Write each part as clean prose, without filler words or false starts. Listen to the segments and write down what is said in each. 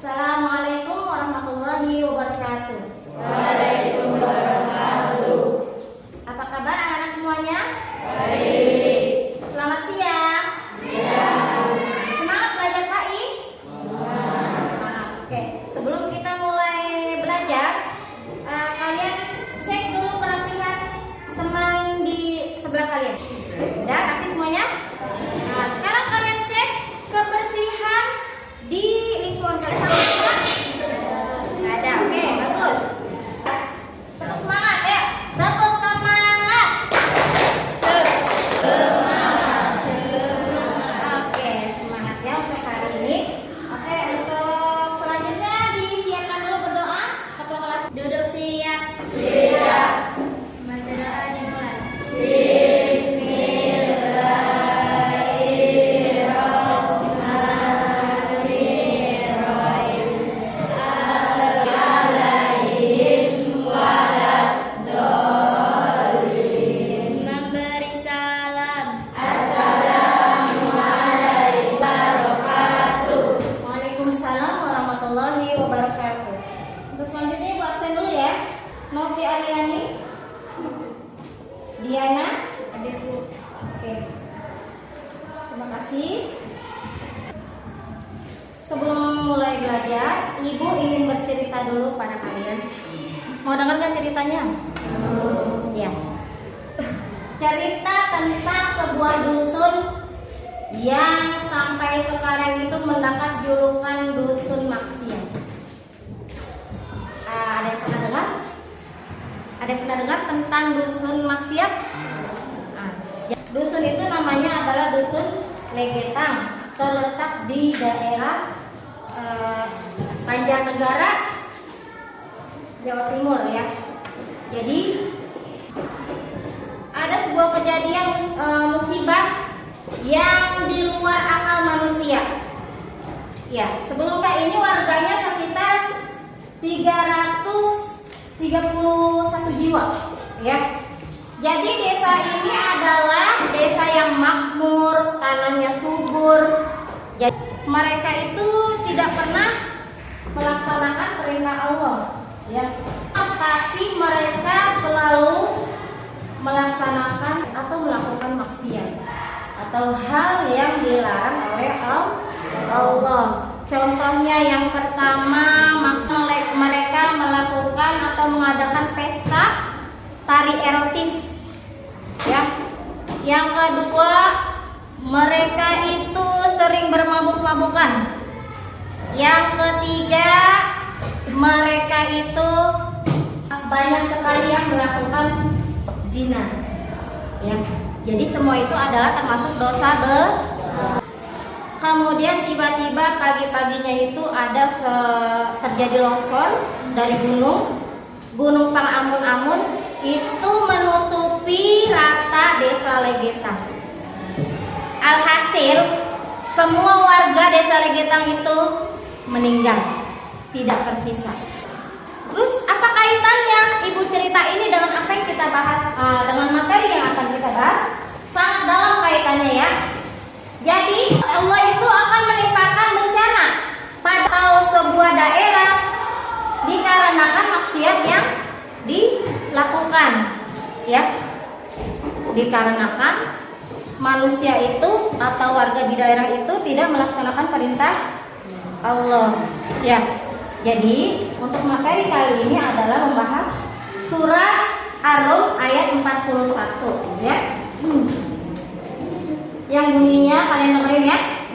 Assalamualaikum warahmatullahi wabarakatuh. Waalaikumsalam wabarakatuh. Apa kabar anak-anak semuanya? Baik. Selamat siang. Siang. Semangat belajar PAI? Oke, sebelum kita mulai belajar, kalian cek dulu kerapihan teman di sebelah kalian. Udah rapi semuanya? Nah, sekarang kalian cek kebersihan di lingkungan kalian. Nggak ada, oke, bagus. Tetap semangat ya, tepuk semangat. Oke, semangat ya untuk hari ini. Oke, untuk selanjutnya disiapkan dulu berdoa. Ketua kelas duduk siap. Siap. Baca doa dimulai. Memberi salam. Waalaikumsalam warahmatullahi wabarakatuh. Untuk selanjutnya Ibu absen dulu ya. Novi Aryani, Diana, adikku. Oke. Terima kasih. Sebelum mulai belajar, Ibu ingin bercerita dulu pada kalian. Mau dengar nggak ceritanya? Ya. Cerita tentang sebuah dusun yang sampai sekarang itu mendapat julukan dusun maksiat. Ada yang pernah dengar? Ada yang pernah dengar tentang dusun maksiat? Dusun itu namanya adalah dusun Legetang, terletak di daerah Banjarnegara, Jawa Timur ya. Jadi ada sebuah kejadian musibah yang di luar akal manusia. Ya, sebelumnya ini warganya sekitar 331 jiwa, ya. Jadi desa ini adalah desa yang makmur, tanahnya subur. Jadi mereka itu tidak pernah melaksanakan perintah Allah, ya. Tapi mereka selalu melaksanakan atau melakukan maksiat atau hal yang dilarang oleh Allah. Contohnya yang pertama, mereka melakukan atau mengadakan pesta tari erotis, ya. Yang kedua, mereka itu sering bermabuk-mabukan. Yang ketiga, mereka itu banyak sekali yang melakukan zina, ya. Jadi semua itu adalah termasuk dosa Kemudian tiba-tiba pagi-paginya itu ada terjadi longsor dari Gunung Pangamun-Amun itu menutupi rata desa Legetang. Alhasil semua warga desa Legetang itu meninggal, tidak tersisa. Terus apa kaitannya Ibu cerita ini dengan apa yang kita bahas, dengan materi yang akan kita bahas? Sangat dalam kaitannya ya. Jadi Allah itu akan menimpakan bencana pada sebuah daerah dikarenakan maksiat yang dilakukan, ya. Dikarenakan manusia itu atau warga di daerah itu tidak melaksanakan perintah Allah, ya. Jadi untuk materi kali ini adalah membahas surah Ar-Rum ayat 41, ya. Yang bunyinya kalian dengerin ya.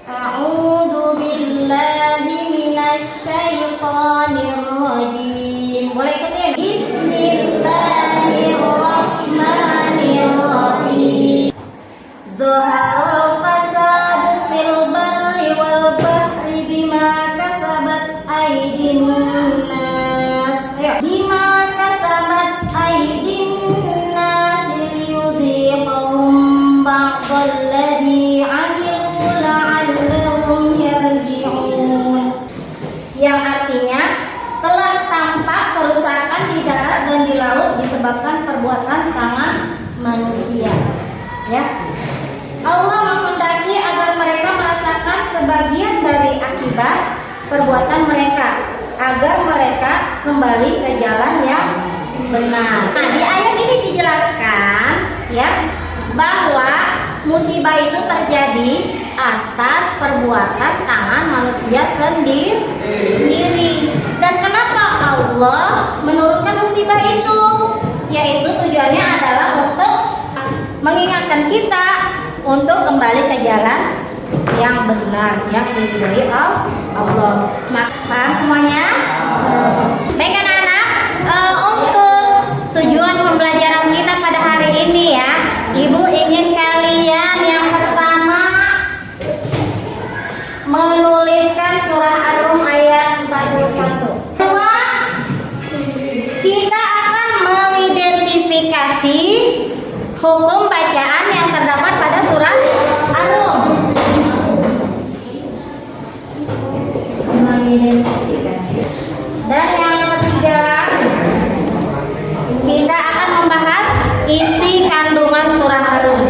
A'udzu billahi minasy syaithanir rajim. Boleh ikutin? Bismillahirrahmanirrahim. Zaharal fasadu fil barri wal bahri bima kasabat aydin nas. Ayo. Bima kasabat aydin nas liyudhiqahum ba'dalladzi 'amilu la'allahum yarji'un. Yang artinya telah tampak kerusakan di darat dan di laut disebabkan perbuatan tangan manusia, ya. Allah menghendaki agar mereka merasakan sebagai bagian dari akibat perbuatan mereka agar mereka kembali ke jalan yang benar. Nah, di ayat ini dijelaskan ya bahwa musibah itu terjadi atas perbuatan tangan manusia sendiri. Dan kenapa Allah menurunkan musibah itu? Yaitu tujuannya adalah untuk mengingatkan kita untuk kembali ke jalan yang benar, yang diridhoi Allah. Paham semuanya? Baik anak-anak, untuk tujuan pembelajaran kita pada hari ini ya, Ibu ingin kalian yang pertama menuliskan surah Ar-Rum ayat 41. Kedua, kita akan mengidentifikasi hukum bacaan yang terdapat pada surah Ar-Rum. Mengidentifikasi. Dan yang ketiga, kita akan membahas isi kandungan surah Ar-Rum.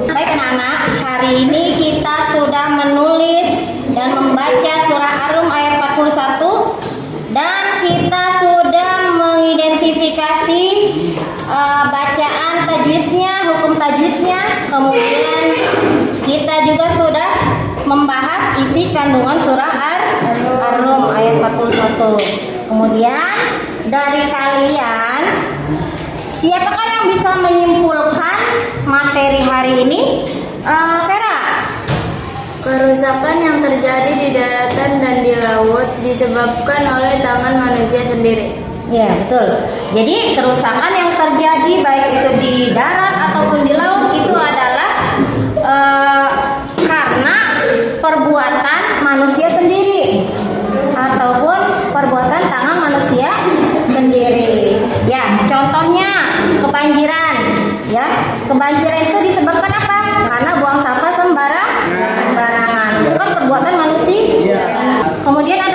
Baik anak-anak, hari ini kita sudah menulis dan membaca surah Ar-Rum ayat 41 dan kita sudah mengidentifikasi bacaan tajwidnya, hukum tajwidnya. Kemudian kita juga sudah membahas isi kandungan surah Ar-Rum ayat 41. Kemudian dari kalian, siapakah yang bisa menyimpulkan materi hari ini? Vera. Kerusakan yang terjadi di daratan dan di laut disebabkan oleh tangan manusia sendiri. Ya, betul. Jadi kerusakan yang terjadi baik itu di darat ataupun di laut itu adalah karena perbuatan manusia sendiri ataupun perbuatan tangan manusia sendiri. Ya, contohnya kebanjiran. Ya, kebanjiran itu disebabkan apa? Karena buang sampah sembarangan. Itu kan perbuatan manusia. Kemudian ada